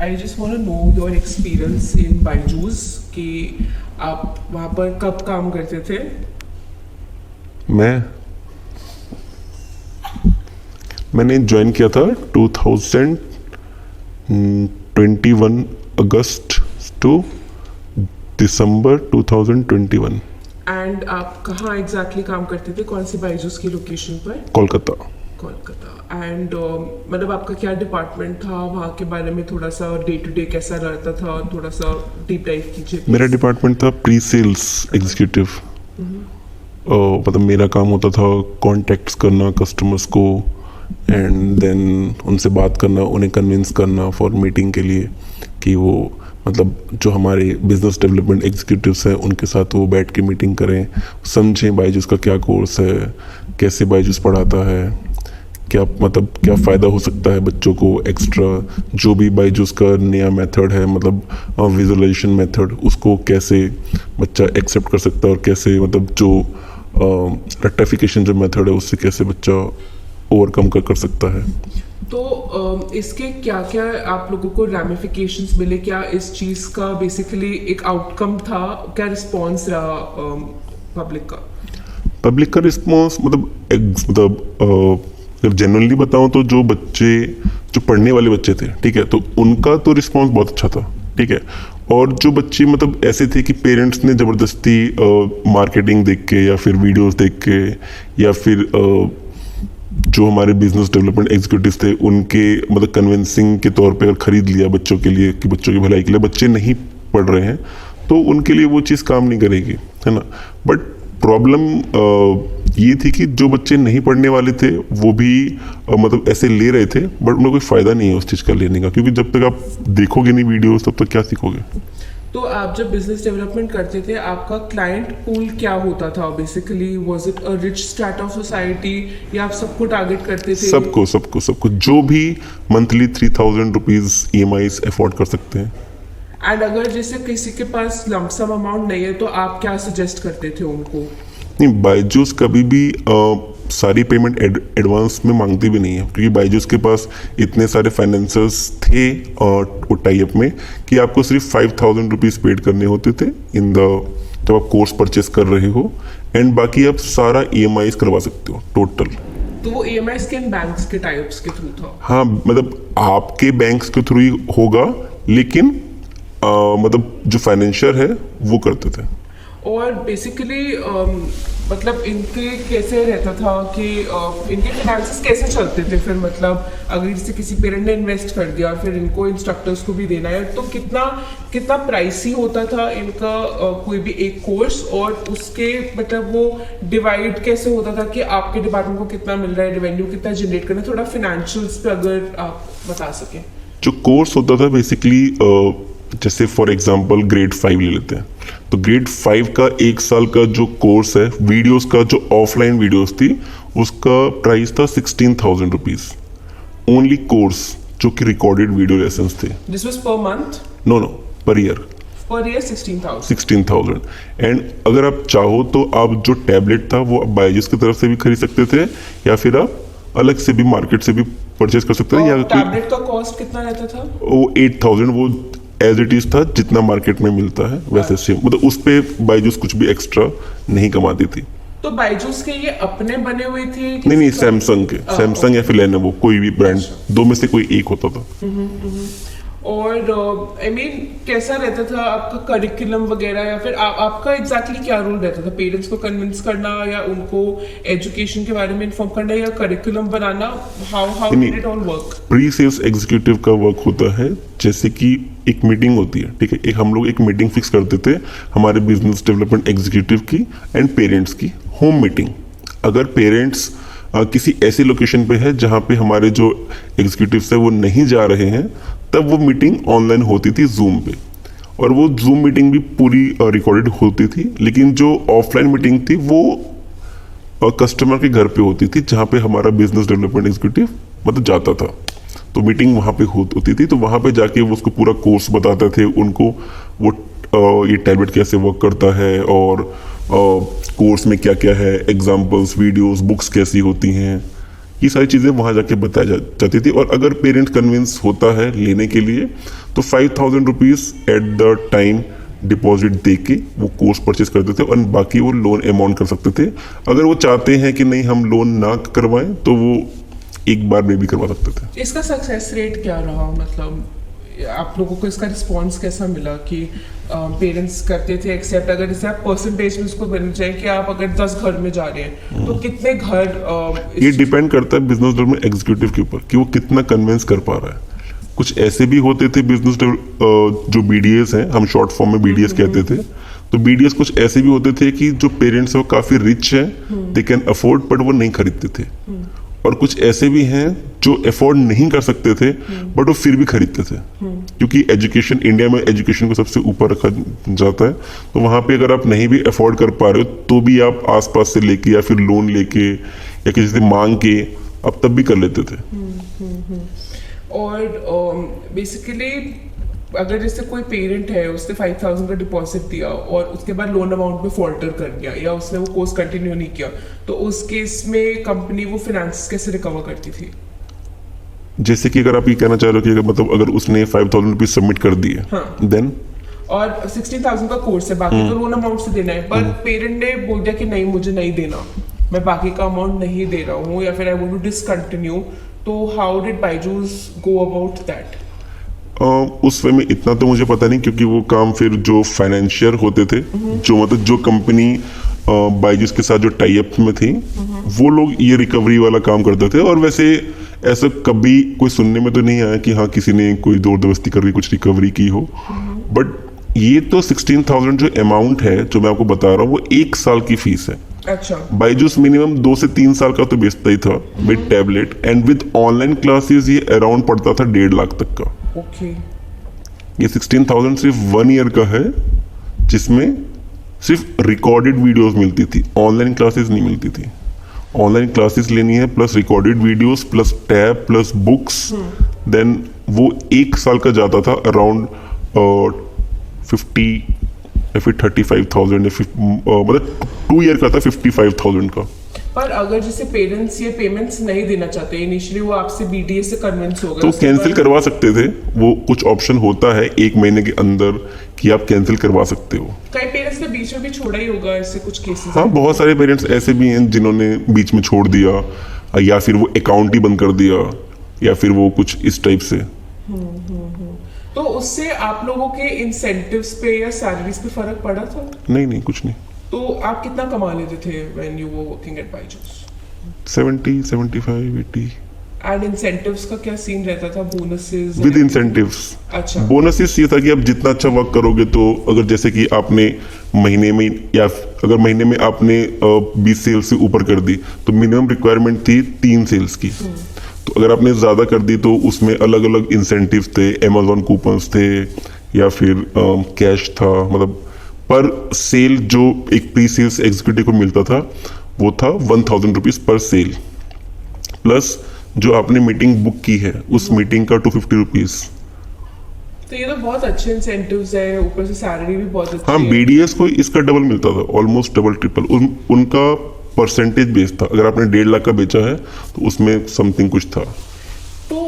I just want to know your experience in Byju's कि आप वहाँ पर कब काम करते थे? मैंने ज्वाइन किया था 2021 अगस्त टू दिसंबर 2021। एंड आप कहाँ एग्जैक्टली काम करते थे, कौन सी बायजूस की लोकेशन पर? कोलकाता। एंड मतलब आपका क्या डिपार्टमेंट था वहाँ के बारे में थोड़ा सा डे टू डे कैसा रहता था, थोड़ा सा डीप डाइव कीजिए। मेरा डिपार्टमेंट था प्री सेल्स एग्जीक्यूटिव। मतलब मेरा काम होता था कॉन्टेक्ट्स करना कस्टमर्स को एंड देन उनसे बात करना, उन्हें कन्विंस करना फॉर मीटिंग के लिए कि वो मतलब जो हमारे बिजनेस डेवलपमेंट एग्जीक्यूटिव्स हैं उनके साथ वो बैठ के मीटिंग करें, समझें बायजूस का क्या कोर्स है, कैसे बायजूस पढ़ाता है, क्या मतलब क्या फ़ायदा हो सकता है बच्चों को एक्स्ट्रा, जो भी बायजूस का नया मेथड है मतलब विजुअलाइजेशन मेथड, उसको कैसे बच्चा एक्सेप्ट कर सकता है और कैसे मतलब जो रेक्टिफिकेशन जो मेथड है उससे कैसे बच्चा ओवरकम कर सकता है। तो इसके क्या क्या आप लोगों को रैमिफिकेशंस मिले, क्या इस चीज़ का बेसिकली एक आउटकम था, क्या रिस्पॉन्स रहा पब्लिक का रिस्पॉन्स? मतलब अगर जनरली बताऊं तो जो पढ़ने वाले बच्चे थे, ठीक है, तो उनका तो रिस्पॉन्स बहुत अच्छा था, ठीक है। और जो बच्चे मतलब ऐसे थे कि पेरेंट्स ने ज़बरदस्ती मार्केटिंग देख के या फिर वीडियोस देख के या फिर जो हमारे बिजनेस डेवलपमेंट एग्जीक्यूटिव थे उनके मतलब कन्विंसिंग के तौर पे अगर खरीद लिया बच्चों के लिए कि बच्चों की भलाई के लिए, बच्चे नहीं पढ़ रहे हैं तो उनके लिए वो चीज़ काम नहीं करेगी, है ना। बट प्रॉब्लम ये थी कि जो बच्चे नहीं पढ़ने वाले थे वो भी मतलब ऐसे ले रहे थे, बट उन्हें कोई फ़ायदा नहीं है उस चीज़ का लेने का, क्योंकि जब तक आप देखोगे नहीं वीडियोस तब तक क्या सीखोगे। तो आप जब बिजनेस डेवलपमेंट करते थे आपका क्लाइंट पूल क्या होता था basically? Was it a rich straight of society या आप सबको टारगेट करते थे? सबको जो भी मंथली 3000 रुपीज़ EMIs अफोर्ड कर सकते हैं। एंड अगर जैसे किसी के पास लमसम अमाउंट नहीं है तो आप क्या सजेस्ट करते थे उनको? नहीं, बायजूस कभी भी सारी पेमेंट एडवांस में मांगती भी नहीं है, क्योंकि बायजूस के पास इतने सारे फाइनेंसर्स थे और टाई अप में कि आपको सिर्फ 5000 रुपीज़ पेड करने होते थे जब आप कोर्स परचेस कर रहे हो, एंड बाकी आप सारा EMIs करवा सकते हो टोटल। तो वो EMIs किन बैंक्स के टाइप्स के थ्रू था? हाँ, मतलब आपके बैंक्स के थ्रू ही होगा, लेकिन मतलब जो फाइनेंशियर है वो करते थे। और बेसिकली मतलब इनके कैसे रहता था कि इनके फाइनेंसेस कैसे चलते थे फिर? मतलब अगर जैसे किसी पेरेंट ने इन्वेस्ट कर दिया फिर इनको इंस्ट्रक्टर्स को भी देना है, तो कितना प्राइसी होता था इनका कोई भी एक कोर्स, और उसके मतलब वो डिवाइड कैसे होता था कि आपके डिपार्टमेंट को कितना मिल रहा है, रेवेन्यू कितना जनरेट करना है? थोड़ा फाइनेंशियल्स पे अगर आप बता सकें। जो कोर्स होता था बेसिकली जैसे फॉर एग्जांपल ग्रेड 5 ले लेते हैं, तो ग्रेड 5 का 1 साल का जो कोर्स है, वीडियोस का जो ऑफलाइन वीडियोस थी उसका प्राइस था 16,000 रुपीज़ ओनली कोर्स, जो कि रिकॉर्डेड वीडियो लेसन्स थे। This was per month? No, per year 16,000। And अगर आप चाहो तो आप जो टैबलेट था वो बायजूस की तरफ से भी खरीद सकते थे या फिर आप अलग से भी मार्केट से भी परचेज कर सकते थे। या टैबलेट का कॉस्ट कितना रहता था? वो 8,000, वो एज इट इज था जितना मार्केट में मिलता है वैसे सेम, मतलब उस पे बायजूस कुछ भी एक्स्ट्रा नहीं कमाती थी। तो बायजूस के ये अपने बने हुए थे? नहीं, सैमसंग या फिर लेनोवो, कोई भी ब्रांड, दो में से कोई एक होता था। और आई मीन कैसा रहता था आपका करिकुलम वगैरह, या फिर आपका एग्जैक्टली क्या रोल रहता था? पेरेंट्स को कन्विंस करना या उनको एजुकेशन के बारे में इन्फॉर्म करना या करिकुलम बनाना? How did it all work? Pre sales executive का वर्क होता है जैसे कि एक मीटिंग होती है, ठीक है, हम लोग एक मीटिंग फिक्स करते थे हमारे बिजनेस डेवलपमेंट एग्जीक्यूटिव की एंड पेरेंट्स की, होम मीटिंग। अगर पेरेंट्स किसी ऐसी लोकेशन पे है जहाँ पे हमारे जो एग्जीक्यूटिव्स है वो नहीं जा रहे हैं, तब वो मीटिंग ऑनलाइन होती थी जूम पे, और वो जूम मीटिंग भी पूरी रिकॉर्डेड होती थी। लेकिन जो ऑफलाइन मीटिंग थी वो कस्टमर के घर पे होती थी, जहाँ पे हमारा बिजनेस डेवलपमेंट एग्जीक्यूटिव मतलब जाता था, तो मीटिंग वहाँ पे होती थी। तो वहाँ पे जाके वो उसको पूरा कोर्स बताते थे उनको, वो ये टैबलेट कैसे वर्क करता है और कोर्स में क्या क्या है, एग्जाम्पल्स, वीडियोस, बुक्स कैसी होती हैं, ये सारी चीज़ें वहाँ जाके बताई जाती थी। और अगर पेरेंट्स कन्विंस होता है लेने के लिए तो 5,000 rupees at the time deposit दे के वो कोर्स परचेज करते थे और बाकी वो लोन अमाउंट कर सकते थे। अगर वो चाहते हैं कि नहीं हम लोन ना करवाएं तो वो एक बार में भी करवा सकते थे। इसका सक्सेस रेट क्या रहा, मतलब आप लोगों को इसका रिस्पॉन्स कैसा मिला कि पेरेंट्स करते थे एक्सेप्ट? अगर जैसे आप परसेंटेज में उसको बनना चाहिए कि आप अगर 10 घर में जा रहे हैं तो कितने घर ये डिपेंड करता है बिजनेस डेवलपमेंट एग्जीक्यूटिव के ऊपर कि वो कितना कन्विंस कर पा रहा है। कुछ ऐसे भी होते थे बिजनेस जो बीडीएस हैं, हम शॉर्ट फॉर्म में बीडीएस कहते थे, तो बीडीएस कुछ ऐसे भी होते थे कि जो पेरेंट्स हैं वो काफी रिच हैं, दे कैन अफोर्ड, बट वो नहीं खरीदते थे। और कुछ ऐसे भी हैं जो अफोर्ड नहीं कर सकते थे बट वो फिर भी खरीदते थे, क्योंकि एजुकेशन, इंडिया में एजुकेशन को सबसे ऊपर रखा जाता है। तो वहाँ पे अगर आप नहीं भी अफोर्ड कर पा रहे हो तो भी आप आसपास से लेके या फिर लोन लेके या किसी से मांग के आप तब भी कर लेते थे। और बेसिकली अगर जैसे कोई पेरेंट है उसने 5,000 का डिपॉजिट दिया और उसके बाद लोन अमाउंट में फॉल्टर कर गया या उसने वो कोर्स कंटिन्यू नहीं किया, तो उस केस में कंपनी वो फाइनेंस कैसे रिकवर करती थी? जैसे कि अगर आप ये कहना चाह रहे हो कि मतलब अगर उसने 5,000 रुपीज सबमिट कर दिए, हाँ। देन और 16,000 का कोर्स है, बाकी तो लोन अमाउंट से देना है, पर पेरेंट ने बोल दिया कि नहीं मुझे नहीं देना, मैं बाकी का अमाउंट नहीं दे रहा हूँ या फिर आई वांट टू डिसकंटिन्यू, तो how did Byju's go about that? उस वे में इतना तो मुझे पता नहीं, क्योंकि वो काम फिर जो फाइनेंशियर होते थे, जो मतलब जो कंपनी बायजूस के साथ जो टाई अप में थी, वो लोग ये रिकवरी वाला काम करते थे। और वैसे ऐसा कभी कोई सुनने में तो नहीं आया कि हाँ किसी ने कोई जोर जबरदस्ती करके कुछ रिकवरी की हो। बट ये तो 16,000 जो अमाउंट है जो मैं आपको बता रहा हूँ वो 1 साल की फीस है। अच्छा। बायजूस मिनिमम 2 से 3 साल का तो बेचता ही था with tablet, and with online classes ये अराउंड पड़ता था 1.5 लाख तक का। ओके। ये 16,000 सिर्फ 1 ईयर का है, जिसमें सिर्फ रिकॉर्डेड वीडियोस मिलती थी, ऑनलाइन क्लासेस नहीं मिलती थी। ऑनलाइन क्लासेस लेनी है plus recorded videos plus tab plus books, then वो 1 साल का जाता था अराउंड 50 या फिर 35,000 मतलब 2 ईयर का था 55,000 का। पर अगर जैसे पेरेंट्स ये पेमेंट्स नहीं देना चाहते, इनिशियली वो आपसे बीडीए से कन्विंस हो गए तो कैंसिल करवा सकते थे, वो कुछ ऑप्शन होता है 1 महीने के अंदर कि आप कैंसिल करवा सकते हो। कई पेरेंट्स ने बीच में भी छोड़ा ही होगा, ऐसे कुछ केसेस? हाँ, बहुत सारे पेरेंट्स ऐसे भी हैं जिन्होंने बीच में छोड़ दिया, या फिर वो अकाउंट ही बंद कर दिया, या फिर वो कुछ इस टाइप से। तो उससे आप लोगों के इंसेंटिव्स पे या सैलरीज पे फर्क पड़ा था? नहीं, कुछ नहीं। तो आप कितना कमा लेते थे when you were working at Byju's? 70, 75, 80। And incentives का क्या सीन रहता था, बोनसेस? With incentives. अच्छा। बोनसेस ये था कि आप जितना अच्छा वर्क करोगे, तो अगर जैसे कि आपने महीने में या अगर महीने में आपने 20 सेल्स से ऊपर कर दी तो मिनिमम रिक्वायरमेंट थी 3 सेल्स की। तो अगर आपने ज्यादा कर दी तो उसमें अलग अलग इंसेंटिव्स थे, अमेजोन कूपन्स थे या फिर कैश था। मतलब पर सेल जो एक प्री सेल्स एग्जीक्यूटिव को मिलता था वो था 1,000 रुपीज पर सेल, प्लस जो आपने मीटिंग बुक की है उस मीटिंग का 250 रुपीज। तो ये तो बहुत अच्छे इंसेंटिव्स है, ऊपर से सैलरी भी बहुत अच्छी हाँ, है। बीडीएस को इसका डबल मिलता था, ऑलमोस्ट डबल ट्रिपल। उनका परसेंटेज बेस था, अगर आपने 1.5 लाख का बेचा है तो उसमें समथिंग कुछ था। तो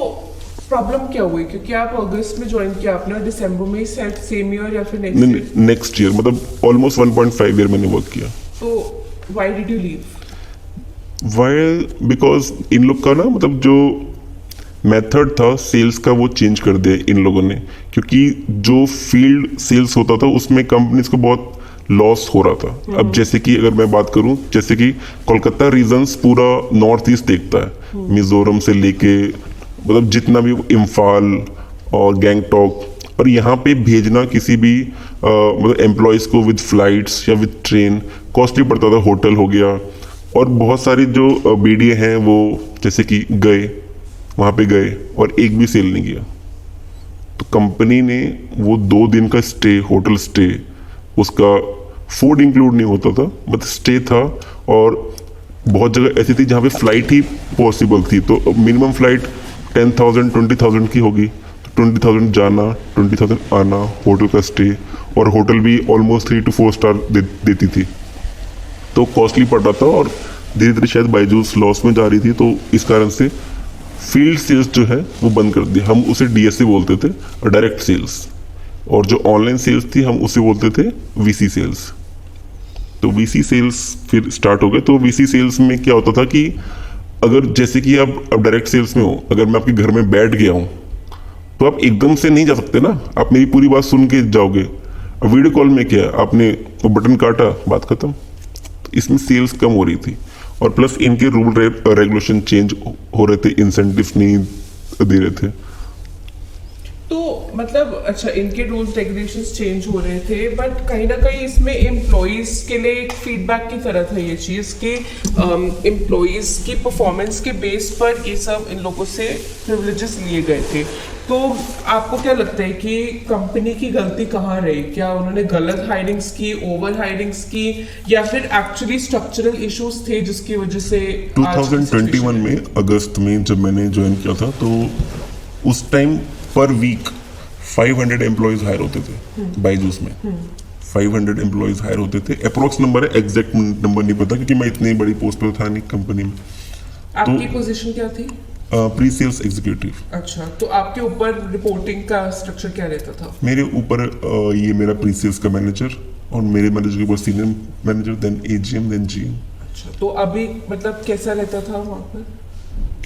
प्रॉब्लम क्या हुई, क्योंकि आप अगस्त में ज्वाइन किया आपने, दिसंबर में सेम ईयर या फिर नेक्स्ट ईयर, मतलब ऑलमोस्ट 1.5 ईयर मैंने वर्क किया। तो why did you leave? Why because in लोग का ना मतलब जो मेथड था सेल्स का वो चेंज कर दिया इन लोगों ने, क्योंकि जो फील्ड सेल्स होता था उसमें कंपनीज को बहुत लॉस हो रहा था। अब जैसे कि अगर मैं बात करूं, जैसे कि कोलकाता रीजन्स पूरा नॉर्थ ईस्ट देखता है, मिजोरम से लेके मतलब जितना भी इम्फाल और गैंगटॉक, और यहाँ पे भेजना किसी भी मतलब एम्प्लॉयज़ को विद फ्लाइट्स या विद ट्रेन कॉस्टली पड़ता था। होटल हो गया, और बहुत सारी जो बीडीए हैं वो जैसे कि गए वहाँ पे गए और एक भी सेल नहीं किया। तो कंपनी ने वो 2 दिन का स्टे, होटल स्टे, उसका फूड इंक्लूड नहीं होता था, बट स्टे था। और बहुत जगह ऐसी थी जहाँ पे फ्लाइट ही पॉसिबल थी, तो मिनिमम फ्लाइट 10,000 20,000 की होगी, तो 20,000 जाना 20,000 आना, होटल का स्टे, और होटल भी ऑलमोस्ट 3 to 4 स्टार देती थी, तो कॉस्टली पड़ रहा था। और धीरे धीरे शायद बायजूस लॉस में जा रही थी, तो इस कारण से फील्ड सेल्स जो है वो बंद कर दिया। हम उसे डीएससी बोलते थे, और डायरेक्ट सेल्स, और जो ऑनलाइन सेल्स थी हम उसे बोलते थे वीसी सेल्स। तो वीसी सेल्स फिर स्टार्ट हो गए। तो वीसी सेल्स में क्या होता था कि अगर जैसे कि आप अब डायरेक्ट सेल्स में हो, अगर मैं आपके घर में बैठ गया हूँ तो आप एकदम से नहीं जा सकते ना, आप मेरी पूरी बात सुन के जाओगे। अब वीडियो कॉल में क्या, आपने वो बटन काटा, बात खत्म। तो इसमें सेल्स कम हो रही थी, और प्लस इनके रूल रेगुलेशन चेंज हो रहे थे, इंसेंटिव्स नहीं दे रहे थे। तो मतलब अच्छा, इनके रूल्स रेगुलेशंस चेंज हो रहे थे, बट कहीं ना कहीं इसमें एम्प्लॉयज के लिए एक फीडबैक की तरह था ये चीज़ कि एम्प्लॉयज की परफॉर्मेंस के बेस पर ये सब इन लोगों से प्रिविलेजेस लिए गए थे। तो आपको क्या लगता है कि कंपनी की गलती कहाँ रही? क्या उन्होंने गलत हायरिंग्स की, ओवर हायरिंग्स की, या फिर एक्चुअली स्ट्रक्चरल इश्यूज थे जिसकी वजह से 2021 में अगस्त में जब मैंने ज्वाइन किया था, तो उस टाइम पर वीक 500 एम्प्लॉयज हायर होते थे बायजूस में। 500 एम्प्लॉयज हायर होते थे, अप्रोक्स नंबर है, एग्जैक्ट नंबर नहीं पता क्योंकि मैं इतनी बड़ी पोस्ट पर था नहीं कंपनी में। आपकी पोजीशन क्या थी? Pre sales executive. अच्छा, तो आपके ऊपर रिपोर्टिंग का स्ट्रक्चर क्या रहता था? मेरे ऊपर ये मेरा प्री सेल्स का मैनेजर, और मेरे मैनेजर के ऊपर senior manager, then AGM, then GM. अच्छा, तो अभी मतलब कैसा रहता था वहाँ पर?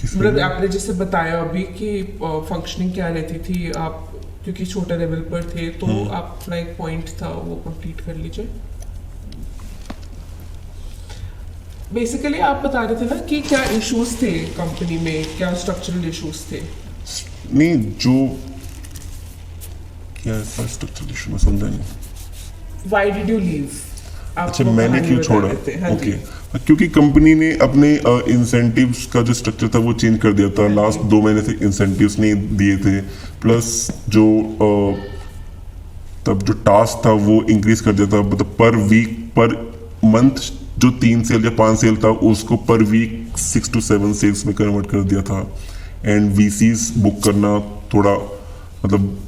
मतलब आपने जैसे बताया अभी कि फंक्शनिंग क्या रहती थी, आप क्योंकि छोटे लेवल पर थे तो आप अपना एक पॉइंट था वो कंप्लीट कर लीजिए। बेसिकली आप बता रहे थे ना कि क्या इश्यूज थे कंपनी में, क्या स्ट्रक्चरल इश्यूज थे? नहीं, जो क्या स्ट्रक्चरल इशू मैं समझा नहीं। Why did you leave? अच्छा, मैंने क्यों छोड़ा? ओके, क्योंकि कंपनी ने अपने इंसेंटिव्स का जो स्ट्रक्चर था वो चेंज कर दिया था। लास्ट 2 महीने से इंसेंटिव्स नहीं दिए थे, प्लस जो तब जो टास्क था वो इंक्रीज कर दिया था। मतलब पर वीक, पर मंथ जो 3 सेल या 5 सेल था उसको पर वीक 6 to 7 सेल्स में कन्वर्ट कर दिया था। एंड वीसीज बुक करना थोड़ा मतलब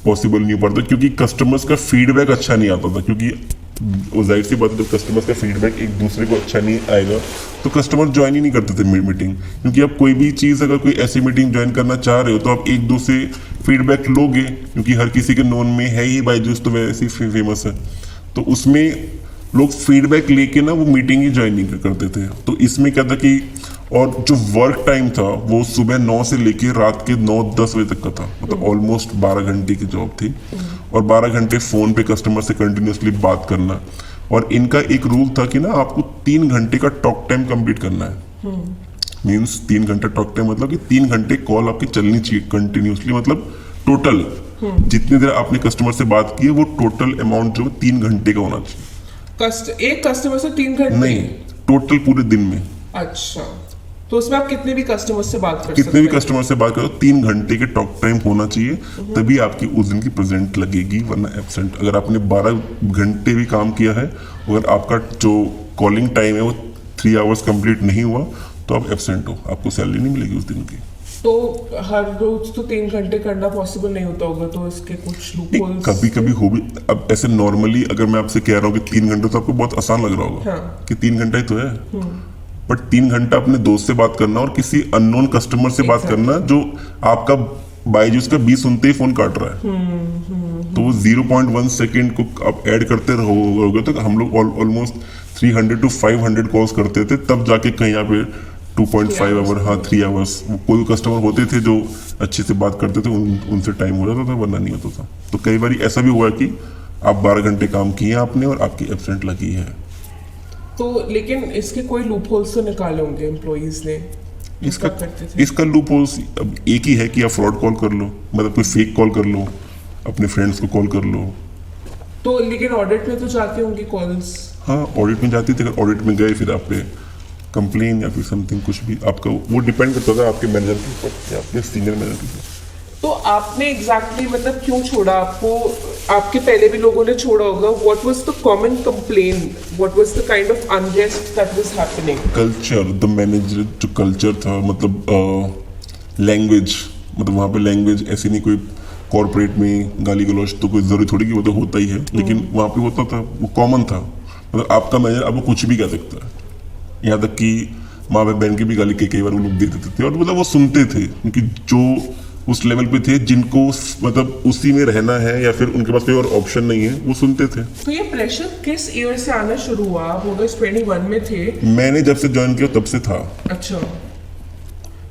पॉसिबल नहीं हो पाता क्योंकि कस्टमर्स का फीडबैक अच्छा नहीं आता था। क्योंकि वो जाहिर सी बात है, जब कस्टमर्स का फीडबैक एक दूसरे को अच्छा नहीं आएगा तो कस्टमर ज्वाइन ही नहीं करते थे मीटिंग। क्योंकि आप कोई भी चीज़, अगर कोई ऐसी मीटिंग ज्वाइन करना चाह रहे हो तो आप एक दूसरे फीडबैक लोगे, क्योंकि हर किसी के नोन में है ही बायजूस तो वैसे ही फेमस है। तो उसमें लोग फीडबैक लेके ना वो मीटिंग ही ज्वाइन नहीं करते थे। तो इसमें क्या था कि, और जो वर्क टाइम था वो सुबह 9 से लेके रात के 9-10 बजे तक का था। मतलब ऑलमोस्ट 12 घंटे की जॉब थी, और 12 घंटे फोन पे कस्टमर से कंटिन्यूसली बात करना। और इनका एक रूल था कि ना आपको 3 घंटे का टॉक टाइम कंप्लीट करना है। मीन्स 3 घंटा टॉक टाइम मतलब कि 3 घंटे कॉल आपकी चलनी चाहिए कंटिन्यूसली। मतलब टोटल जितनी देर आपने कस्टमर से बात की है वो टोटल अमाउंट जो 3 घंटे का होना चाहिए। एक कस्टमर से 3 घंटे? नहीं, टोटल पूरे दिन में। अच्छा, तो उसमें आप कितने भी कस्टमर से बात कर सकते हैं? कितने भी कस्टमर से बात करो, 3 घंटे के टॉक टाइम होना चाहिए, तभी आपकी उस दिन की प्रेजेंट लगेगी, वरना एब्सेंट। अगर आपने 12 घंटे भी काम किया है, अगर आपका जो कॉलिंग टाइम है वो 3 आवर्स कंप्लीट नहीं हुआ तो आप एब्सेंट हो, आपको सैलरी नहीं मिलेगी उस दिन की। तो हर रोज तो 3 घंटे करना पॉसिबल नहीं होता होगा, तो इसके कुछ लूपहोल्स? कभी कभी हो भी। अब ऐसे नॉर्मली अगर मैं आपसे कह रहा हूँ कि 3 घंटे, तो आपको बहुत आसान लग रहा होगा। हाँ। कि 3 घंटा ही तो है, बट 3 घंटा अपने दोस्त से बात करना और किसी अननोन कस्टमर से बात करना जो आपका बायजूस का 20 सुनते ही फोन काट रहा है। तो वो 0.1 सेकेंड को आप ऐड करते रहोगे तो हम लोग ऑलमोस्ट 300 to 500 कॉल्स करते थे, तब जाके कहीं यहाँ पे 2.5 आवर, हाँ 3 आवर्स। कोई कस्टमर होते थे जो अच्छे से बात करते थे, उनसे टाइम हो जाता था, वरना नहीं होता था। तो कई बार ऐसा भी हुआ कि आप 12 घंटे काम किए आपने और आपकी एब्सेंट लगी है। तो लेकिन इसके कोई लूपहोल्स तो निकाले होंगे एम्प्लॉइज ने? इसका लूपहोल्स अब एक ही है कि आप फ्रॉड कॉल कर लो, मतलब कोई फेक कॉल कर लो, अपने फ्रेंड्स को कॉल कर लो। तो लेकिन ऑडिट में तो जाती होंगी कॉल्स? हाँ, ऑडिट में जाती थी। अगर ऑडिट में गए फिर आप पे कंप्लेन या फिर समथिंग कुछ भी, आपका वो डिपेंड करता था आपके मैनेजर के ऊपर या आपके सीनियर मैनेजर के ऊपर। तो आपने एग्जैक्टली मतलब क्यों छोड़ा? आपके पहले भी लोगों ने छोड़ा होगा। What was the common complain? What was the kind of unrest that was happening? Culture, the manager जो कल्चर था, मतलब लैंग्वेज, मतलब वहाँ पे लैंग्वेज ऐसी नहीं, कोई कॉर्पोरेट में गाली गलौज तो कोई जरूरी थोड़ी कि वो तो होता ही है, लेकिन वहाँ पे होता था, वो कॉमन था। मतलब आपका मैनेजर आपको कुछ भी कह सकता है, यहाँ तक कि माँ बाप बहन की भी गाली कई बार वो लोग दे देते थे, और मतलब वो सुनते थे क्योंकि जो उस लेवल पे थे जिनको मतलब उसी में रहना है या फिर उनके पास कोई और ऑप्शन नहीं है, वो सुनते थे। तो ये प्रेशर किस ईयर से आना शुरू हुआ? आप अगस्त 21 में थे। मैंने जब से ज्वाइन किया तब से था अच्छा,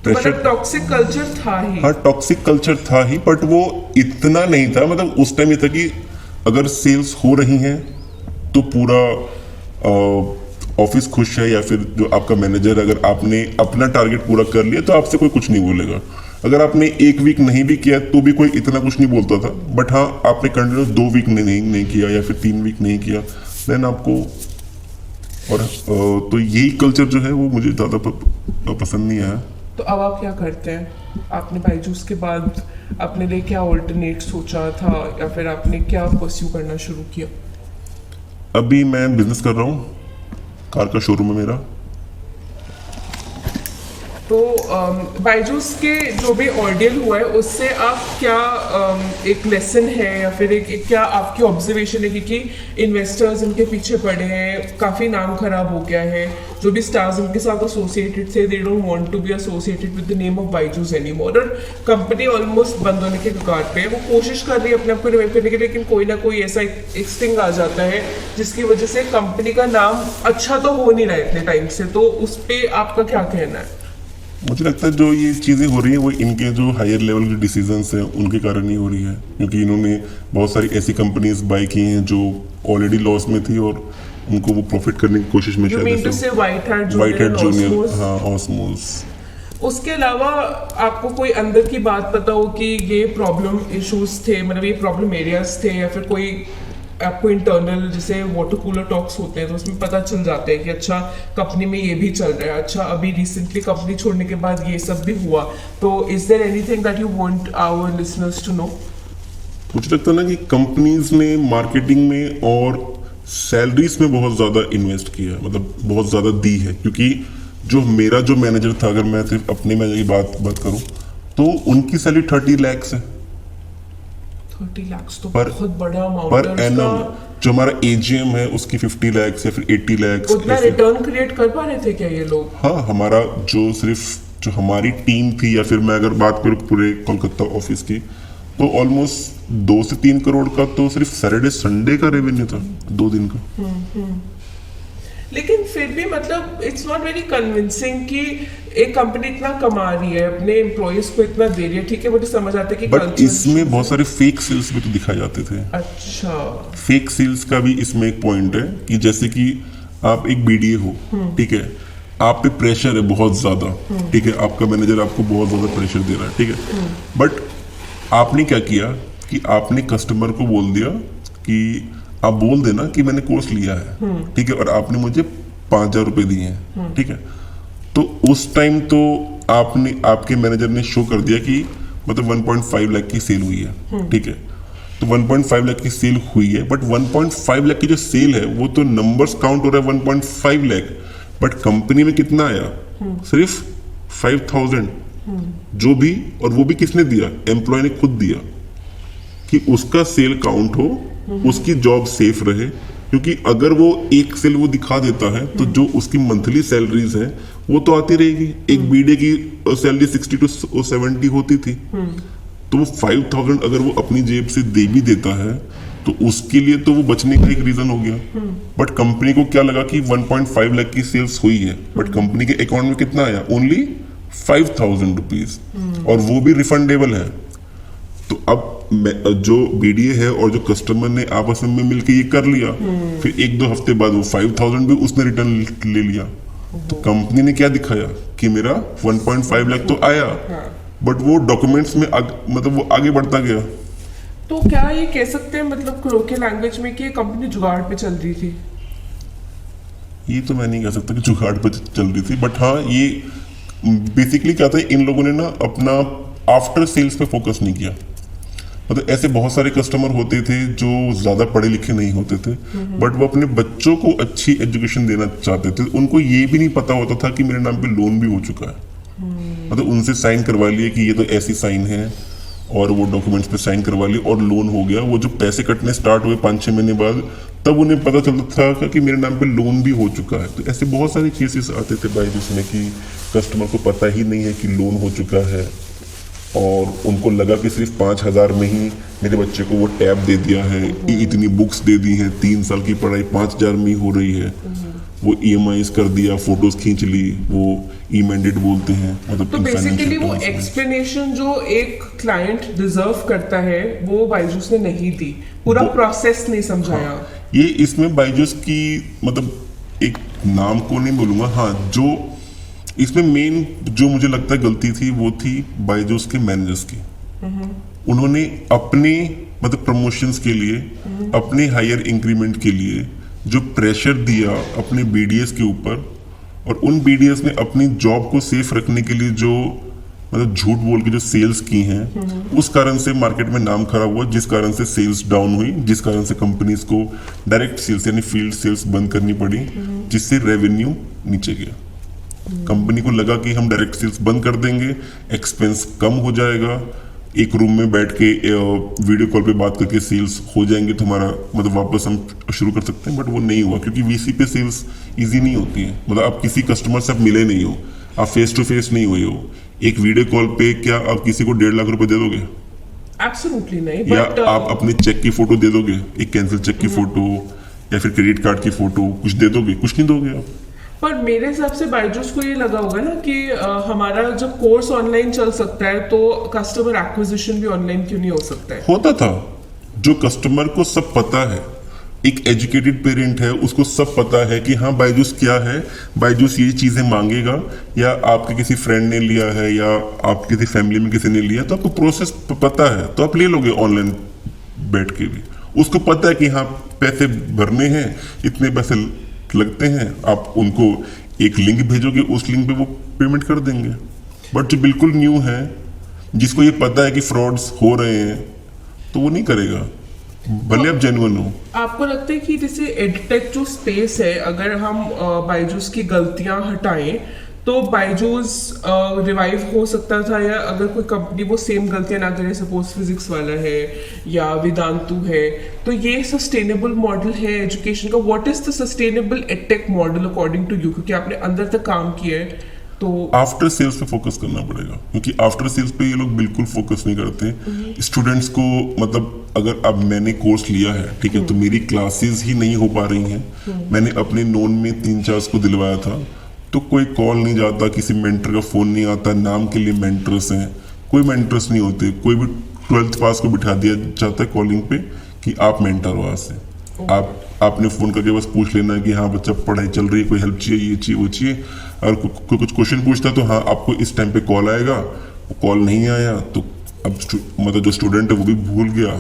प्रेशर। मतलब टॉक्सिक कल्चर था ही। हाँ, टॉक्सिक कल्चर था ही, बट वो इतना नहीं था। मतलब उस टाइम ये था कि अगर सेल्स हो रही हैं तो पूरा ऑफिस खुश है, या फिर जो आपका मैनेजर, अगर आपने अपना टारगेट पूरा कर लिया तो आपसे कोई कुछ नहीं बोलेगा। अगर आपने एक वीक नहीं भी किया तो भी कोई इतना कुछ नहीं बोलता था। बट हाँ, आपने कंटिन्यूस 2 वीक नहीं किया या फिर 3 वीक नहीं किया, देन आपको और तो यही कल्चर जो है वो मुझे ज़्यादा पसंद नहीं आया। तो अब आप क्या करते हैं? आपने बायजूस के बाद अपने लिए क्या ऑल्टरनेट सोचा था, या फिर आपने क्या परस्यू करना शुरू किया? अभी मैं बिजनेस कर रहा हूँ, कार का शोरूम है मेरा। तो बायजूस के जो भी ऑर्डियल हुआ है उससे आप क्या एक लेसन है, या फिर एक क्या आपकी ऑब्जर्वेशन है कि इन्वेस्टर्स इनके पीछे पड़े हैं, काफ़ी नाम खराब हो गया है, जो भी स्टार्स इनके साथ एसोसिएटेड थे, they don't want to be associated with the name of Byju's anymore, और कंपनी ऑलमोस्ट बंद होने के कगार पे है। वो कोशिश कर रही है अपने आप को रिवाइव करने की, लेकिन कोई ना कोई ऐसा एक स्टिंग आ जाता है जिसकी वजह से कंपनी का नाम अच्छा तो हो नहीं रहा है इतने टाइम से। तो उस पर आपका क्या कहना है? मुझे लगता है जो ये चीज़ें हो रही हैं वो इनके जो हायर लेवल के डिसीजंस हैं उनके कारण ही हो रही है, क्योंकि इन्होंने बहुत सारी ऐसी कंपनीज बाय की हैं जो ऑलरेडी लॉस में थी और उनको वो प्रॉफिट करने की कोशिश में व्हाइट हैट जूनियर, हाँ, ऑस्मोस। उसके अलावा आपको कोई अंदर की बात पता हो कि ये प्रॉब्लम इश्यूज थे, मतलब ये प्रॉब्लम एरियाज थे, या फिर कोई आपको इंटरनल जैसे वाटर कूलर टॉक्स होते हैं तो उसमें पता चल जाता है कि अच्छा कंपनी में ये भी चल रहा है, अच्छा अभी रिसेंटली कंपनी छोड़ने के बाद ये सब भी हुआ, तो is there anything that you want our listeners to know? मुझे लगता है ना कि कंपनीज ने मार्केटिंग में और सैलरीज में बहुत ज़्यादा इन्वेस्ट किया, मतलब बहुत ज़्यादा दी है। क्योंकि मेरा जो मैनेजर था, अगर मैं सिर्फ अपने मैनेजर की बात करूं तो उनकी सैलरी 30 लाख है। 30 लाख तो बहुत बड़ा अमाउंट पर है। एनम जो हमारा एजीएम है उसकी 50 लाख या फिर 80 लाख। उतना रिटर्न क्रिएट कर पा रहे थे क्या ये लोग? हाँ, हमारा जो हमारी टीम थी, या फिर मैं अगर बात करूँ पूरे कोलकाता ऑफिस की, तो ऑलमोस्ट 2 से 3 करोड़ का तो सिर्फ सैटरडे संडे का रेवेन्यू था, 2 दिन का। लेकिन फिर भी मतलब इट्स नॉट वेरी कन्विंसिंग कि एक कंपनी इतना कमा रही है, अपने एम्प्लॉयज को इतना दे रही है। ठीक है, मुझे समझ आता है कि बट इसमें बहुत सारे फेक सेल्स भी तो दिखाए जाते थे। अच्छा, फेक सेल्स का भी इसमें एक पॉइंट है कि जैसे कि आप एक बीडीए हो, ठीक है, आप पे प्रेशर है बहुत ज्यादा, ठीक है, आपका मैनेजर आपको बहुत ज्यादा प्रेशर दे रहा है, ठीक है, बट आपने क्या किया कि आपने कस्टमर को बोल दिया कि आप बोल देना कि मैंने कोर्स लिया है, ठीक है, और आपने मुझे 5,000 रुपए दिए हैं, ठीक है। तो उस टाइम तो आपके मैनेजर ने शो कर दिया कि मतलब 1.5 लाख की सेल हुई है, ठीक है। तो 1.5 लाख की सेल हुई है, बट 1.5 लाख की जो सेल है वो तो नंबर्स काउंट हो रहा है 1.5 लाख, बट कंपनी में कितना आया? सिर्फ 5,000, जो भी, और वो भी किसने दिया? एम्प्लॉय ने खुद दिया, कि उसका सेल काउंट हो, उसकी जॉब सेफ रहे। क्योंकि अगर वो एक सेल वो दिखा देता है तो जो उसकी मंथली सैलरीज है वो तो आती रहेगी। एक बीडे की सैलरी 60 to 70 होती थी, तो वो 5,000 अगर वो अपनी जेब से दे भी देता है तो उसके लिए तो वो बचने का एक रीजन हो गया। बट कंपनी को क्या लगा कि 1.5 लाख की सेल्स हुई है, बट कंपनी के अकाउंट में कितना आया? ओनली 5,000 रुपीज, और वो भी रिफंडेबल है। तो अब जो बीडीए है और जो कस्टमर ने आपस में मिलकर ये कर लिया, फिर 1-2 हफ्ते बाद वो 5,000 भी उसने रिटर्न ले लिया। तो कंपनी ने क्या दिखाया कि मेरा 1.5 लाख तो आया, बट वो डॉक्यूमेंट्स में मतलब वो आगे बढ़ता गया। तो क्या ये कह सकते हैं मतलब कोलोकियल लैंग्वेज में कि कंपनी जुगाड़ पे चल रही थी? ये तो मैं नहीं कह सकता कि जुगाड़ पे चल रही थी, बट हाँ, ये बेसिकली क्या था, इन लोगों ने ना अपना आफ्टर सेल्स पे फोकस नहीं किया। मतलब ऐसे बहुत सारे कस्टमर होते थे जो ज्यादा पढ़े लिखे नहीं होते थे, बट वो अपने बच्चों को अच्छी एजुकेशन देना चाहते थे। उनको ये भी नहीं पता होता था कि मेरे नाम पे लोन भी हो चुका है। मतलब उनसे साइन करवा लिए कि ये तो ऐसी साइन है, और वो डॉक्यूमेंट्स पे साइन करवा लिए और लोन हो गया। वो जो पैसे कटने स्टार्ट हुए 5-6 महीने बाद, तब उन्हें पता चलता था कि मेरे नाम पे लोन भी हो चुका है। तो ऐसे बहुत सारे केसेस आते थे बायजूस में कि कस्टमर को पता ही नहीं है कि लोन हो चुका है और उनको लगा कि सिर्फ 5,000 में ही मेरे बच्चे को वो टैब दे दिया है, इतनी बुक्स दे दी हैं, 3 साल की पढ़ाई 5,000 में ही हो रही है। वो EMIs कर दिया, फोटोज खींच ली, वो ई-मैंडेट बोलते हैं, मतलब तो बेसिकली वो एक्सप्लेनेशन जो एक क्लाइंट डिजर्व करता है वो बायजूस ने नहीं दी, पूरा प्रोसेस नहीं समझाया। हाँ, ये इसमें बायजूस की मतलब एक नाम को नहीं बोलूंगा, हाँ, जो इसमें मेन जो मुझे लगता है गलती थी वो थी बायजूस के मैनेजर्स की। उन्होंने अपने मतलब प्रमोशंस के लिए, अपने हायर इंक्रीमेंट के लिए जो प्रेशर दिया अपने BDS के ऊपर, और उन BDS ने अपनी जॉब को सेफ रखने के लिए जो मतलब झूठ बोल के जो सेल्स की हैं, उस कारण से मार्केट में नाम खराब हुआ, जिस कारण से सेल्स डाउन हुई, जिस कारण से कंपनीज को डायरेक्ट सेल्स यानी फील्ड सेल्स बंद करनी पड़ी, जिससे रेवेन्यू नीचे गया। कंपनी को लगा कि हम डायरेक्ट सेल्स बंद कर देंगे, एक्सपेंस कम हो जाएगा, एक रूम में बैठ के वीडियो कॉल पे बात करके सेल्स हो जाएंगे, तो हमारा मतलब वापस हम शुरू कर सकते हैं। बट वो नहीं हुआ, क्योंकि VC पे सेल्स इजी नहीं होती है। मतलब आप किसी कस्टमर से आप मिले नहीं हो, आप फेस टू फेस नहीं हुए हो, एक वीडियो कॉल पे क्या आप किसी को 1.5 लाख रुपए दे दोगे? एब्सोल्युटली नहीं। या आप अपने चेक की फोटो दे दोगे, एक कैंसिल चेक की फोटो या फिर क्रेडिट कार्ड की फोटो, कुछ दे दोगे? कुछ नहीं दोगे आप। पर मेरे हिसाब से बायजूस को ये लगा होगा ना कि हमारा जब कोर्स ऑनलाइन चल सकता है तो कस्टमर एक्विजिशन भी ऑनलाइन क्यों नहीं हो सकता है? होता था। जो कस्टमर को सब पता है, एक एजुकेटेड पेरेंट है, उसको सब पता है कि हाँ बायजूस क्या है, बायजूस ये चीजें मांगेगा, या आपके किसी फ्रेंड ने लिया है या आप किसी फैमिली में किसी ने लिया, तो आपको प्रोसेस पता है, तो आप ले लोगे ऑनलाइन बैठ के भी। उसको पता है कि हाँ पैसे भरने हैं, इतने पैसे लगते हैं, आप उनको एक लिंक भेजोगे, उस लिंक पे वो पेमेंट कर देंगे। बट जो बिल्कुल न्यू है, जिसको ये पता है कि फ्रॉड्स हो रहे हैं, तो वो नहीं करेगा, भले आप जेन्युइन हो। आपको लगता है कि जैसे एडटेक जो स्पेस है, अगर हम बायजूस की गलतियां हटाएं तो बायजूस रिवाइव हो सकता था, या अगर कोई कंपनी वो सेम गलतियां ना करे, सपोज फिजिक्स वाला है या वेदांतु है, तो ये सस्टेनेबल मॉडल है एजुकेशन का? What is the sustainable edtech model according to you? क्योंकि आपने अंदर तक काम किया है, तो आफ्टर सेल्स पे फोकस करना पड़ेगा, क्योंकि आफ्टर सेल्स पे ये लोग बिल्कुल फोकस नहीं करते। स्टूडेंट्स को मतलब अगर अब मैंने कोर्स लिया है, ठीक है, तो मेरी क्लासेस ही नहीं हो पा रही हैं, मैंने अपने नोन में 3-4 को दिलवाया था, तो कोई कॉल नहीं जाता, किसी मेंटर का फोन नहीं आता, नाम के लिए मेंटर्स हैं, कोई मेंटर्स नहीं होते, कोई भी 12th पास को बिठा दिया जाता है कॉलिंग पे कि आप मेंटर हो, आज से आपने फोन करके बस पूछ लेना है कि हाँ बच्चा पढ़ाई चल रही है, कोई हेल्प चाहिए, ये चाहिए वो चाहिए। अगर कोई कुछ क्वेश्चन पूछता है तो हाँ आपको इस टाइम पे कॉल आएगा, वो कॉल नहीं आया तो अब मतलब जो स्टूडेंट है वो भी भूल गया,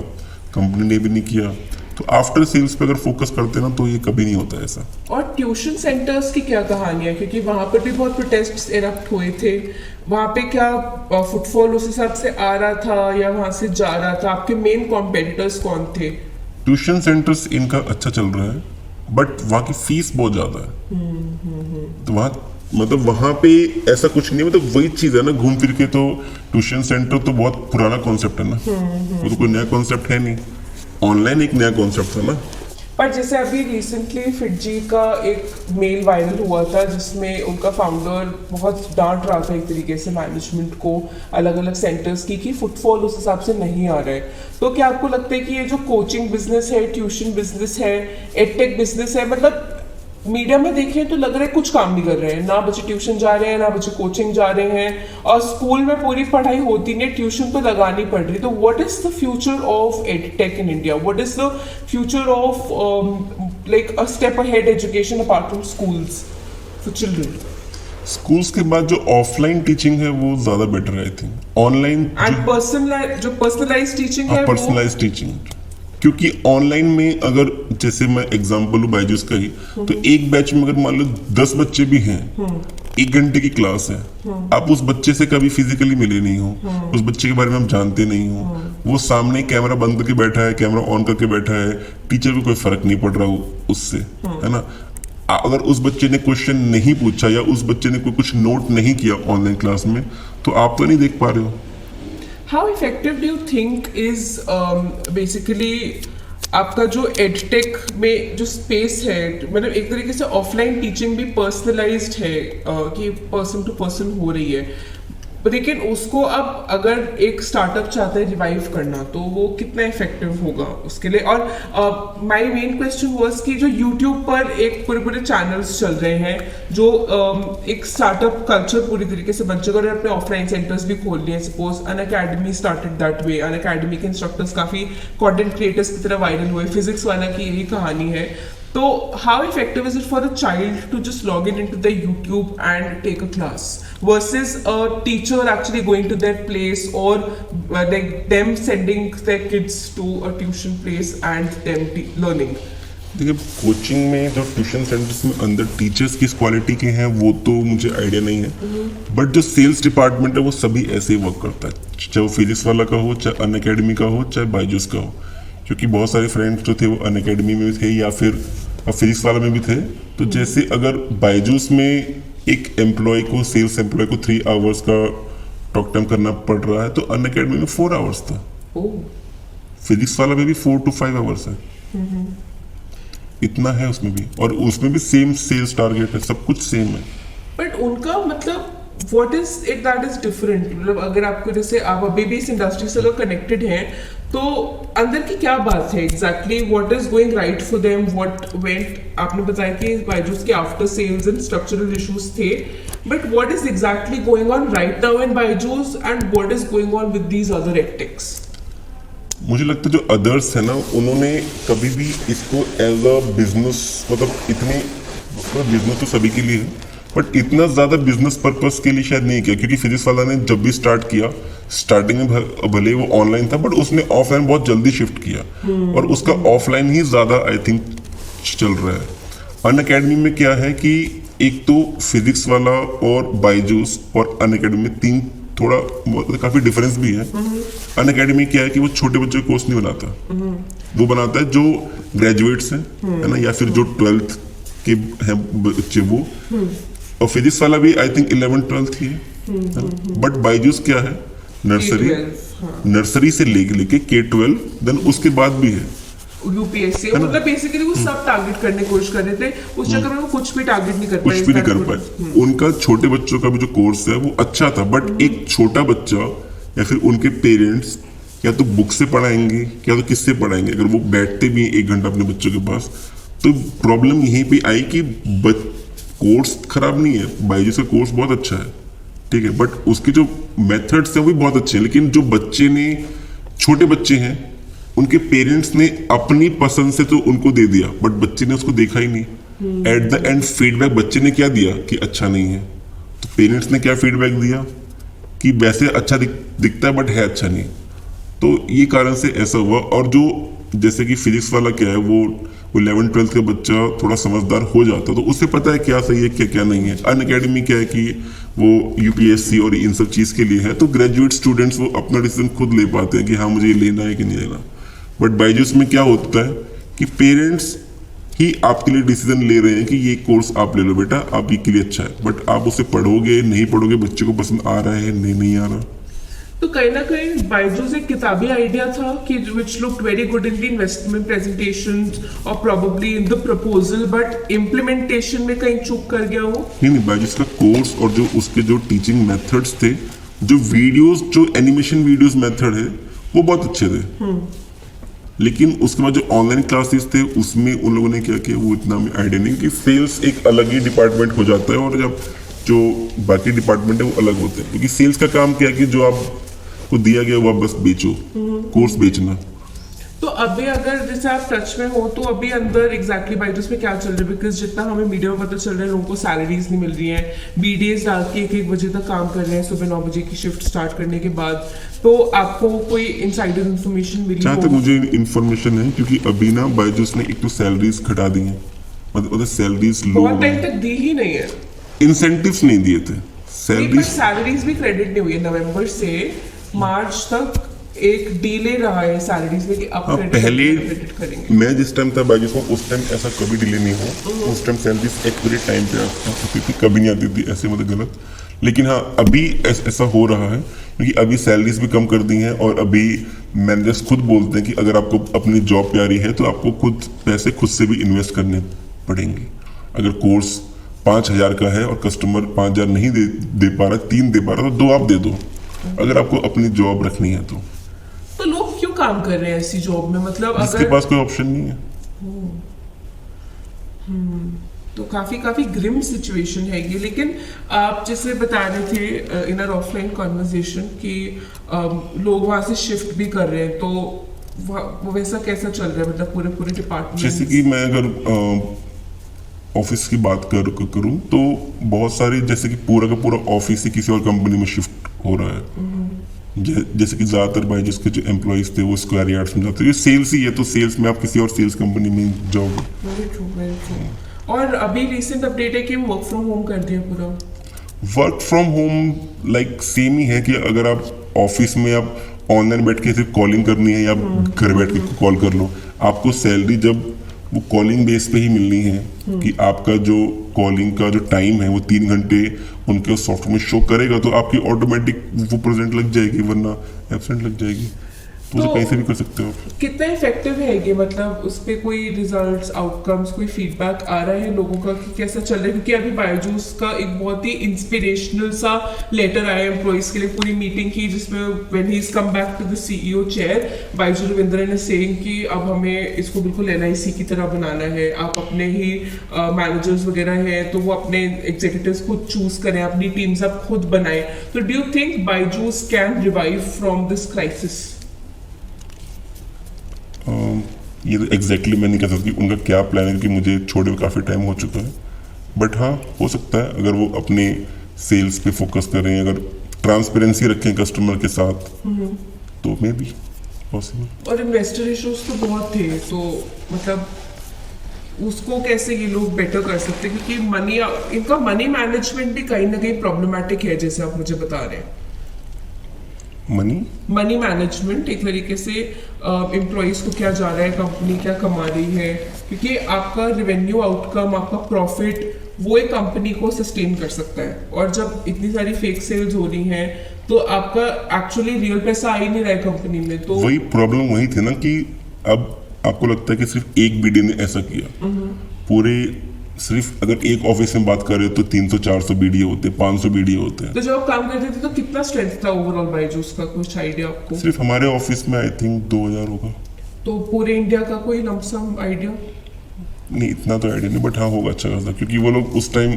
कंपनी ने भी नहीं किया। तो आफ्टर सेल्स पे अगर फोकस करते ना तो ये कभी नहीं होता ऐसा। और ट्यूशन सेंटर्स की क्या कहानी है? क्योंकि वहां पर भी बहुत प्रोटेस्ट इरप्ट हुए थे, वहां पे क्या फुटफॉल उस हिसाब से आ रहा था या वहां से जा रहा था? आपके मेन कॉम्पिटिटर्स कौन थे? ट्यूशन सेंटर्स इनका अच्छा चल रहा है, बट वहाँ की फीस बहुत ज्यादा है। तो वहाँ मतलब वहाँ पे ऐसा कुछ नहीं, मतलब वही चीज है ना, घूम फिर के तो ट्यूशन सेंटर तो बहुत पुराना कॉन्सेप्ट है ना, वो तो कोई नया कॉन्सेप्ट है नहीं, ऑनलाइन एक नया कॉन्सेप्ट था ना। पर जैसे अभी रिसेंटली फिटजी का एक मेल वायरल हुआ था जिसमें उनका फाउंडर बहुत डांट रहा था एक तरीके से मैनेजमेंट को, अलग अलग सेंटर्स की, कि फुटफॉल उस हिसाब से नहीं आ रहा है। तो क्या आपको लगता है कि ये जो कोचिंग बिजनेस है, ट्यूशन बिजनेस है, एडटेक बिजनेस है, मतलब मीडिया में देखें तो लग रहा है कुछ काम नहीं कर रहे हैं, ना बच्चे ट्यूशन जा रहे हैं, ना बच्चे कोचिंग जा रहे हैं, और स्कूल में पूरी पढ़ाई होती नहीं, ट्यूशन तो लगानी पड़ रही। तो what is the future of edtech in India? What is the future of like a step ahead education apart from schools for children? Schools के बाद जो ऑफलाइन टीचिंग है वो ज्यादा बेटर है I think. Online and personalised teaching है, personalised teaching, क्योंकि online में अगर जैसे मैं एग्जांपल लूं बायजूस का ही, तो एक बैच में अगर मान लो 10 बच्चे भी हैं, 1 घंटे की क्लास है, आप उस बच्चे से कभी फिजिकली मिले नहीं हो, उस बच्चे के बारे में आप जानते नहीं हो, वो सामने कैमरा बंद करके बैठा है, कैमरा ऑन करके बैठा है, टीचर को कोई फर्क नहीं पड़ रहा उससे, है ना। अगर उस बच्चे ने क्वेश्चन नहीं पूछा या उस बच्चे ने कोई कुछ नोट नहीं किया ऑनलाइन क्लास में, तो आप तो नहीं देख पा रहे हो। How effective do you think is basically आपका जो एडटेक में जो स्पेस है, मतलब एक तरीके से ऑफलाइन टीचिंग भी पर्सनलाइज्ड है कि पर्सन टू पर्सन हो रही है, लेकिन उसको अब अगर एक स्टार्टअप चाहता है रिवाइव करना तो वो कितना इफेक्टिव होगा उसके लिए। और माय मेन क्वेश्चन वाज कि जो यूट्यूब पर एक पूरे पूरे चैनल्स चल रहे हैं जो एक स्टार्टअप कल्चर पूरी तरीके से बन चुका है और अपने ऑफलाइन सेंटर्स भी खोल लिए हैं। Suppose Unacademy started that way, Unacademy के इंस्ट्रक्टर्स काफी कंटेंट क्रिएटर्स की तरह वायरल हुए, फिजिक्स वाला की यही कहानी है। तो how effective is it for a child to just log in into the YouTube and take a class versus a teacher actually going to their place or like them sending their kids to a tuition place and them learning? देखिए, coaching में जो tuition centres में अंदर teachers किस quality के हैं वो तो मुझे आइडिया नहीं है, बट जो सेल्स डिपार्टमेंट है वो सभी ऐसे ही वर्क करता है, चाहे वो फिजिक्स वाला का हो, चाहे अन अकेडमी का हो, चाहे बायजूस का हो। क्योंकि बहुत सारे फ्रेंड्स जो थे वो अन अकेडमी में भी थे या फिर फिजिक्स वाला में भी थे। तो जैसे अगर बायजूस में एक एम्प्लॉय को, सेल्स एम्प्लॉय को 3 आवर्स का टॉक टाइम करना पड़ रहा है, तो अन अकेडमी में 4 आवर्स था। फिजिक्स वाला में भी 4 to 5 आवर्स है, इतना है उसमें भी, और उसमें भी सेम सेल्स टारगेट है, सब कुछ सेम है। बट उनका मतलब what is it that is different? मतलब अगर आपको, जैसे आप अभी भी इस इंडस्ट्री से अगर कनेक्टेड हैं, तो अंदर की क्या बात है exactly? What is going right for them? What went? आपने बताया कि बायजूस के after sales and structural issues थे, but what is exactly going on right now in Byju's and what is going on with these other edtechs? मुझे लगता है जो others है ना, उन्होंने कभी भी इसको एज अ बिजनेस, मतलब इतनी बिजनेस तो सभी के लिए है, बट इतना ज्यादा बिजनेस पर्पस के लिए शायद नहीं किया। क्योंकि फिजिक्स वाला ने जब भी स्टार्ट किया, स्टार्टिंग में भले वो ऑनलाइन था, बट उसने ऑफलाइन बहुत जल्दी शिफ्ट किया और उसका ऑफलाइन ही ज्यादा आई थिंक चल रहा है। अन अकेडमी में क्या है कि एक तो फिजिक्स वाला और बायजूस और अन अकेडमी में तीन थोड़ा काफी डिफरेंस भी है। अन अकेडमी क्या है कि वो छोटे बच्चों के कोर्स नहीं बनाता, वो बनाता है जो ग्रेजुएट्स हैं, है ना, या फिर जो 12th के हैं बच्चे वो। और फिजिक्स वाला भी आई थिंक 11th 12th ही है। बट बायजूस क्या है, नर्सरी से लेके K-12, देन उसके बाद भी है यूपीएससी। मतलब बेसिकली वो सब टारगेट करने की कोशिश कर रहे थे, उस चक्कर में वो कुछ भी टारगेट नहीं कर पाए, कुछ भी नहीं कर पाए। उनका छोटे बच्चों का भी जो कोर्स है वो अच्छा था, बट एक छोटा बच्चा या फिर उनके पेरेंट्स या तो बुक से पढ़ाएंगे या तो किससे पढ़ाएंगे। अगर वो बैठते भी 1 घंटा अपने बच्चों के पास, तो प्रॉब्लम यहीं पे आई कि कोर्स खराब नहीं है, बायजूस का कोर्स बहुत अच्छा है, ठीक है, बट उसके जो मेथड्स हैं वो भी बहुत अच्छे हैं। लेकिन जो बच्चे ने, छोटे बच्चे हैं, उनके पेरेंट्स ने अपनी पसंद से तो उनको दे दिया, बट बच्चे ने उसको देखा ही नहीं। एट द एंड फीडबैक बच्चे ने क्या दिया कि अच्छा नहीं है, तो पेरेंट्स ने क्या फीडबैक दिया कि वैसे अच्छा दिखता है बट है अच्छा नहीं। तो ये कारण से ऐसा हुआ। और जो जैसे कि फिजिक्स वाला क्या है, वो 11th 12th का बच्चा थोड़ा समझदार हो जाता, तो उसे पता है क्या सही है क्या क्या नहीं है। अन अकेडमी क्या है कि वो यूपीएससी और इन सब चीज़ के लिए है, तो ग्रेजुएट स्टूडेंट्स वो अपना डिसीजन खुद ले पाते हैं कि हाँ मुझे ये लेना है कि नहीं लेना। बट बायजूस में क्या होता है कि पेरेंट्स ही आपके लिए डिसीजन ले रहे हैं कि ये कोर्स आप ले लो बेटा, आप ये के लिए अच्छा है, बट आप उसे पढ़ोगे नहीं पढ़ोगे, बच्चे को पसंद आ रहा है नहीं आ रहा। तो कहीं ना कहीं बायजूस एक किताबी आइडिया था कि which looked very good in the investment presentations और probably in the proposal, but implementation में कहीं चूक कर गया हो। नहीं, बायजूस का कोर्स और जो उसके जो टीचिंग मेथड्स थे, जो वीडियोस, जो एनिमेशन वीडियोस मेथड है वो बहुत अच्छे थे। लेकिन उसके बाद जो ऑनलाइन क्लासेस थे उसमें उन लोगों ने क्या किया वो इतना आइडिया नहीं, कि सेल्स एक अलग ही डिपार्टमेंट हो जाता है और जब जो बाकी डिपार्टमेंट है वो अलग होते हैं। क्योंकि सेल्स का काम क्या है कि जो आपको दिया गया वो आप बस बेचो, कोर्स बेचना। तो अभी अगर जैसे आप टच में हो, तो अभी अंदर एग्जैक्टली बायजूस में क्या चल रहा है? बिकॉज जितना हमें मीडिया में पता चल रहा है, लोगों को सैलरीज नहीं मिल रही हैं, बीडीएस डाल के 1 बजे तक काम कर रहे हैं सुबह 9 बजे की शिफ्ट स्टार्ट करने के बाद। तो आपको कोई इनसाइडर इन्फॉर्मेशन मिली? जहाँ तक मुझे इन्फॉर्मेशन है, क्योंकि अभी ना बायजूस ने एक तो सैलरीज घटा दी है, मतलब सैलरीज लो, बहुत टाइम तक दी ही नहीं है, इंसेंटिव्स नहीं दिए थे, सैलरीज भी क्रेडिट नहीं हुई है। नवंबर से मार्च तक एक डिले रहा है सैलरीज में कि अब पहले क्रेडिट करेंगे। मैं जिस टाइम था बायजूस में, उस टाइम ऐसा कभी डिले नहीं हुआ। उस टाइम सैलरीज एक्यूरेट टाइम पे आती थी, कभी नहीं आती थी ऐसे, मतलब गलत। लेकिन हाँ अभी ऐसा हो रहा है क्योंकि अभी सैलरीज भी कम कर दी हैं और अभी मैनेजर्स खुद बोलते हैं कि अगर आपको अपनी जॉब प्यारी है तो आपको पैसे खुद से भी इन्वेस्ट करने पड़ेंगे। अगर कोर्स 5,000 का है और कस्टमर 5,000 नहीं दे पा रहा, 3 दे पा रहा, तो 2 आप दे दो अगर आपको अपनी जॉब रखनी है तो लोग क्यों काम कर रहे हैं ऐसी जॉब में, मतलब जिसके पास कोई ऑप्शन नहीं है। तो काफी ग्रिम सिचुएशन है ये। लेकिन आप जैसे बता रहे थे इन आवर ऑफलाइन कॉन्वर्सेशन कि लोग वहां से शिफ्ट भी कर रहे हैं, तो वो वैसा कैसा चल रहा है, मतलब पूरे डिपार्टमेंट? जैसे कि मैं अगर ऑफिस की बात करूं तो बहुत सारे, जैसे कि पूरा का पूरा ऑफिस ही किसी और कंपनी में शिफ्ट हो रहा है। जैसे कि ज्यादातर भाई जिसके जो एम्प्लॉइज थे वो स्क्वायर यार्ड्स में जाते हैं। ये सेल्स ही है, तो सेल्स में आप किसी और सेल्स कंपनी में जाओगे। Very true. और अभी रिसेंट अपडेट है कि वर्क फ्रॉम होम कर दिया पूरा। Work from home like same ही है कि अगर आप ऑफिस में आप ऑनलाइन बैठ के सिर्फ कॉलिंग करनी है या घर बैठ के कॉल कर लो, आपको सैलरी जब वो कॉलिंग बेस पे ही मिलनी है कि आपका जो कॉलिंग का जो टाइम है वो 3 घंटे उनके सॉफ्टवेयर में शो करेगा, तो आपकी ऑटोमेटिक वो प्रेजेंट लग जाएगी, वरना एब्सेंट लग जाएगी। तो कहीं से भी कर सकते हो आप। कितना इफेक्टिव है ये, मतलब उस पे कोई रिजल्ट्स, आउटकम्स, कोई फीडबैक आ रहा है लोगों का कि कैसा चल रहा है? क्योंकि अभी बायजूस का एक बहुत ही इंस्पिरेशनल सा लेटर आया एम्प्लॉइज के लिए, पूरी मीटिंग की जिसमें when he is come back to the CEO chair, Byju Raveendran ने सेइंग कि अब हमें इसको बिल्कुल एनआईसी की तरह बनाना है। आप अपने ही मैनेजर्स वगैरह हैं तो वो अपने एग्जीक्यूटिव्स खुद चूज करें, अपनी टीम्स आप खुद बनाएं। तो do you think Byju's can revive from this crisis? ये तो एग्जैक्टली मैं नहीं कह सकती उनका क्या प्लान है, क्योंकि मुझे छोड़े हुए काफ़ी टाइम हो चुका है। बट हाँ, हो सकता है अगर वो अपने सेल्स पे फोकस करें, अगर ट्रांसपेरेंसी रखें कस्टमर के साथ, तो मे बी पॉसिबल। और इन्वेस्टर इश्यूज तो बहुत थे, तो मतलब उसको कैसे ये लोग बेटर कर सकते हैं? क्योंकि इनका मनी मैनेजमेंट भी कहीं ना कहीं प्रॉब्लमेटिक है, जैसे आप मुझे बता रहे हैं। मनी मैनेजमेंट एक तरीके से एम्प्लॉइज को क्या जा रहा है, कंपनी क्या कमा रही है, क्योंकि आपका रेवेन्यू आउटकम, आपका प्रॉफिट, वो एक कंपनी को सस्टेन कर सकता है। और जब इतनी सारी फेक सेल्स हो रही हैं तो आपका एक्चुअली रियल पैसा आ ही नहीं रहा है कंपनी में। तो वही प्रॉब्लम वही थी ना कि अब आपको लगता है कि सिर्फ एक बीडी ने ऐसा किया, पूरे सिर्फ अगर एक ऑफिस में बात करें तो 300-400 बीडीए होते हैं, 500 बीडीए होते हैं। तो जब आप काम करते थे तो कितना स्ट्रेंथ था ओवरऑल बायजूस का, कुछ आइडिया आपको? सिर्फ हमारे ऑफिस में आई थिंक 2000 होगा। तो पूरे इंडिया का कोई लमसम आइडिया? नहीं, इतना तो आइडिया नहीं, बट हाँ होगा अच्छा खासा, क्योंकि वो लोग उस time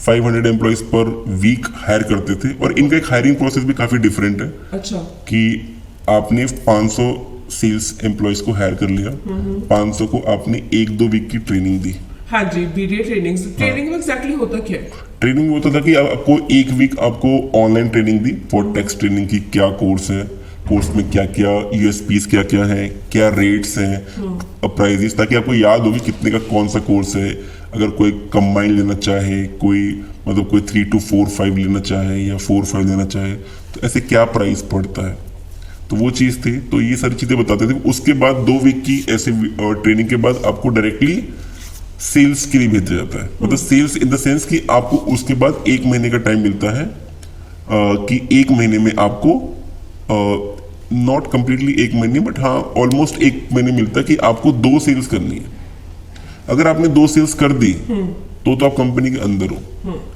500 employees per week hire करते थे। और इनका एक हायरिंग प्रोसेस भी काफी डिफरेंट है। अच्छा। कि आपने 500 सेल्स एम्प्लॉइज को हायर कर लिया, 500 को आपने 1-2 वीक की ट्रेनिंग दी। हाँ जी, बीडीए ट्रेनिंग में एग्जैक्टली होता क्या है? ट्रेनिंग में होता था कि आपको 1 वीक आपको online training the for text training की, क्या कोर्स है, कोर्स में क्या क्या यूएसपीज क्या क्या है, क्या रेट्स हैं, प्राइजेस, ताकि आपको याद हो कि कितने का कौन सा कोर्स है। अगर कोई कंबाइन लेना चाहे, कोई मतलब कोई 3 to 4-5 लेना चाहे या 4-5 लेना चाहे, तो ऐसे क्या प्राइस पड़ता है, तो वो चीज़ थी। तो ये सारी चीज़ें बताते थे। उसके बाद 2 वीक की ऐसे ट्रेनिंग के बाद आपको डायरेक्टली सेल्स के लिए भेजा जाता है। मतलब सेल्स इन द सेंस कि आपको उसके बाद 1 महीने का टाइम मिलता है कि 1 महीने में आपको नॉट कंप्लीटली 1 महीने, बट हाँ ऑलमोस्ट 1 महीने मिलता है कि आपको 2 सेल्स करनी है। अगर आपने 2 सेल्स कर दी तो आप कंपनी के अंदर हो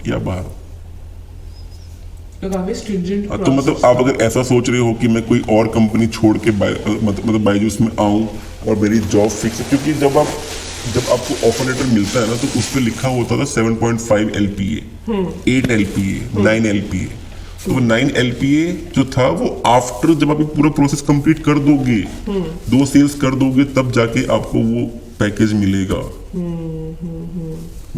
या बाहर हो। तो मतलब आप अगर ऐसा सोच रहे हो कि मैं कोई और कंपनी छोड़ के मतलब बायजूस में आऊं और मेरी जॉब फिक्स है, क्योंकि जब आपको ऑफर लेटर मिलता है ना, तो उस पर लिखा होता था 7.5 LPA, 8 LPA, 9 LPA। तो 9 LPA जो था वो आफ्टर जब आप पूरा प्रोसेस कंप्लीट कर दोगे, 2 सेल्स कर दोगे, तब जाके आपको वो पैकेज मिलेगा।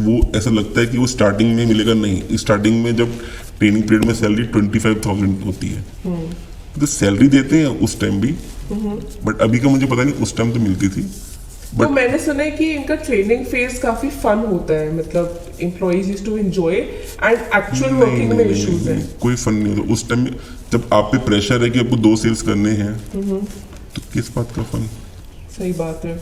वो ऐसा लगता है कि वो स्टार्टिंग में मिलेगा, नहीं। स्टार्टिंग में जब ट्रेनिंग पीरियड में सैलरी 25,000 होती है, तो सैलरी देते हैं उस टाइम भी, बट अभी का मुझे पता नहीं, उस टाइम तो मिलती थी। तो मैंने सुना है कि इनका ट्रेनिंग फेज काफी फन होता है, मतलब employees used to enjoy and actual working में इश्यूज है। कोई फन नहीं होता उस टाइम। जब आप पे प्रेशर है कि आपको 2 सेल्स करने हैं, तो किस बात का फन? सही बात है।